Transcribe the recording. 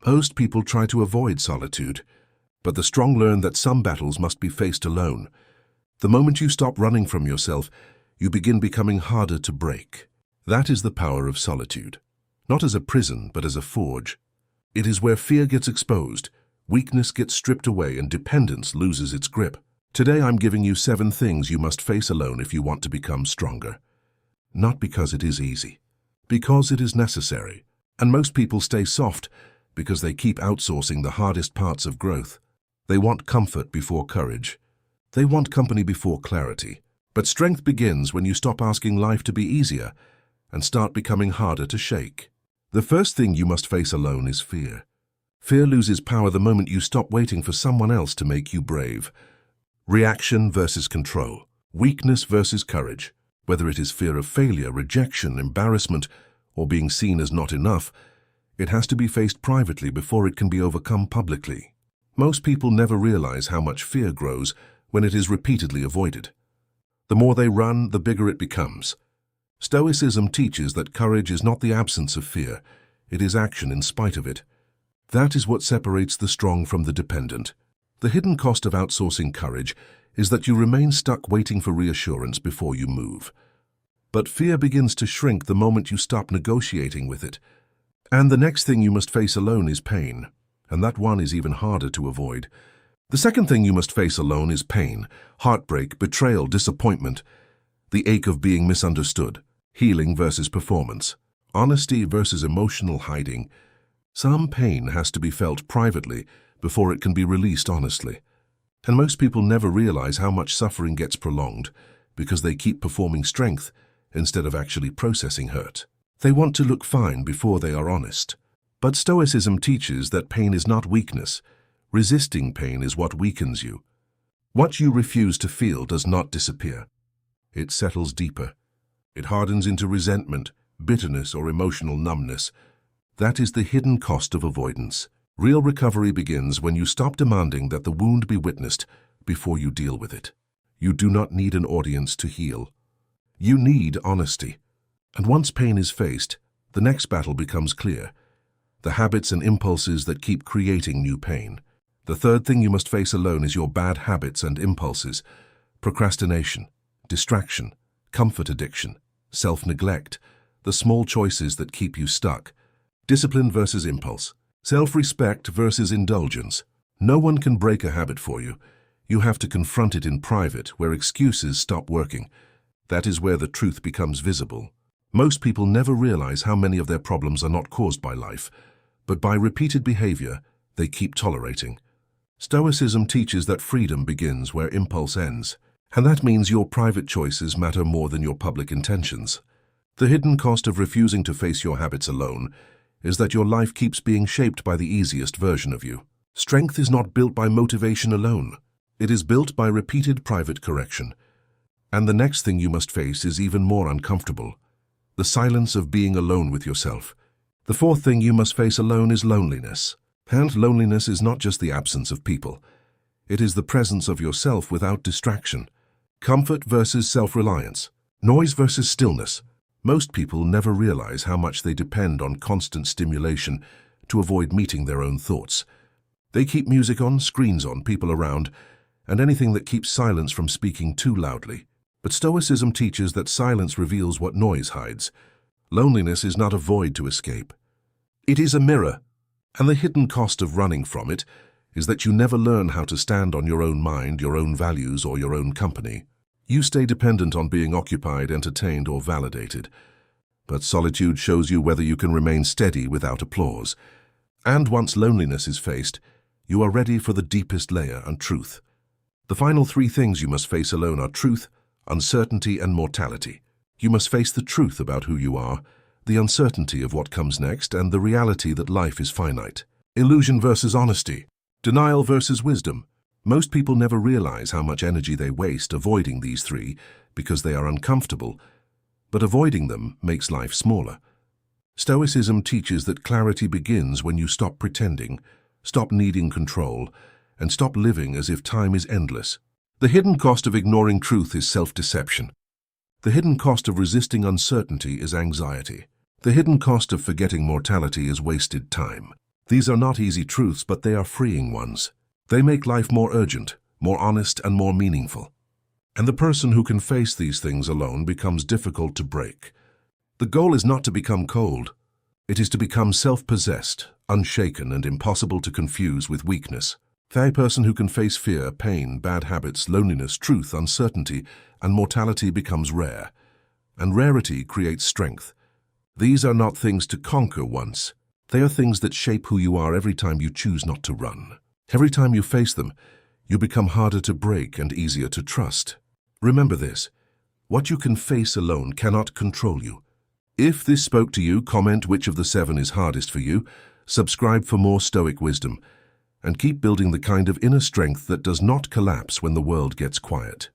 Most people try to avoid solitude, but the strong learn that some battles must be faced alone. The moment you stop running from yourself, you begin becoming harder to break. That is the power of solitude. Not as a prison, but as a forge. It is where fear gets exposed, weakness gets stripped away, and dependence loses its grip. Today I'm giving you 7 things you must face alone if you want to become stronger. Not because it is easy, because it is necessary. And most people stay soft because they keep outsourcing the hardest parts of growth. They want comfort before courage. They want company before clarity. But strength begins when you stop asking life to be easier and start becoming harder to shake. The first thing you must face alone is fear. Fear loses power the moment you stop waiting for someone else to make you brave. Reaction versus control. Weakness versus courage. Whether it is fear of failure, rejection, embarrassment, or being seen as not enough, it has to be faced privately before it can be overcome publicly. Most people never realize how much fear grows when it is repeatedly avoided. The more they run, the bigger it becomes. Stoicism teaches that courage is not the absence of fear, it is action in spite of it. That is what separates the strong from the dependent. The hidden cost of outsourcing courage is that you remain stuck waiting for reassurance before you move. But fear begins to shrink the moment you stop negotiating with it. And the next thing you must face alone is pain, and that one is even harder to avoid. The second thing you must face alone is pain, heartbreak, betrayal, disappointment, the ache of being misunderstood, healing versus performance, honesty versus emotional hiding. Some pain has to be felt privately before it can be released honestly. And most people never realize how much suffering gets prolonged because they keep performing strength instead of actually processing hurt. They want to look fine before they are honest. But Stoicism teaches that pain is not weakness. Resisting pain is what weakens you. What you refuse to feel does not disappear. It settles deeper. It hardens into resentment, bitterness, or emotional numbness. That is the hidden cost of avoidance. Real recovery begins when you stop demanding that the wound be witnessed before you deal with it. You do not need an audience to heal. You need honesty. And once pain is faced, the next battle becomes clear. The habits and impulses that keep creating new pain. The third thing you must face alone is your bad habits and impulses. Procrastination, distraction, comfort addiction, self-neglect, the small choices that keep you stuck. Discipline versus impulse. Self-respect versus indulgence. No one can break a habit for you. You have to confront it in private, where excuses stop working. That is where the truth becomes visible. Most people never realize how many of their problems are not caused by life, but by repeated behavior they keep tolerating. Stoicism teaches that freedom begins where impulse ends, and that means your private choices matter more than your public intentions. The hidden cost of refusing to face your habits alone is that your life keeps being shaped by the easiest version of you. Strength is not built by motivation alone. It is built by repeated private correction. And the next thing you must face is even more uncomfortable. The silence of being alone with yourself. The fourth thing you must face alone is loneliness. And loneliness is not just the absence of people. It is the presence of yourself without distraction. Comfort versus self-reliance. Noise versus stillness. Most people never realize how much they depend on constant stimulation to avoid meeting their own thoughts. They keep music on, screens on, people around, and anything that keeps silence from speaking too loudly. But Stoicism teaches that silence reveals what noise hides. Loneliness is not a void to escape. It is a mirror, and the hidden cost of running from it is that you never learn how to stand on your own mind, your own values, or your own company. You stay dependent on being occupied, entertained, or validated. But solitude shows you whether you can remain steady without applause. And once loneliness is faced, you are ready for the deepest layer and truth. The final 3 things you must face alone are truth, uncertainty, and mortality. You must face the truth about who you are, the uncertainty of what comes next, and the reality that life is finite. Illusion versus honesty. Denial versus wisdom. Most people never realize how much energy they waste avoiding these 3 because they are uncomfortable, but avoiding them makes life smaller. Stoicism teaches that clarity begins when you stop pretending, stop needing control, and stop living as if time is endless. The hidden cost of ignoring truth is self-deception. The hidden cost of resisting uncertainty is anxiety. The hidden cost of forgetting mortality is wasted time. These are not easy truths, but they are freeing ones. They make life more urgent, more honest, and more meaningful. And the person who can face these things alone becomes difficult to break. The goal is not to become cold. It is to become self-possessed, unshaken, and impossible to confuse with weakness. The person who can face fear, pain, bad habits, loneliness, truth, uncertainty, and mortality becomes rare. And rarity creates strength. These are not things to conquer once. They are things that shape who you are every time you choose not to run. Every time you face them, you become harder to break and easier to trust. Remember this: what you can face alone cannot control you. If this spoke to you, comment which of the 7 is hardest for you, subscribe for more Stoic wisdom, and keep building the kind of inner strength that does not collapse when the world gets quiet.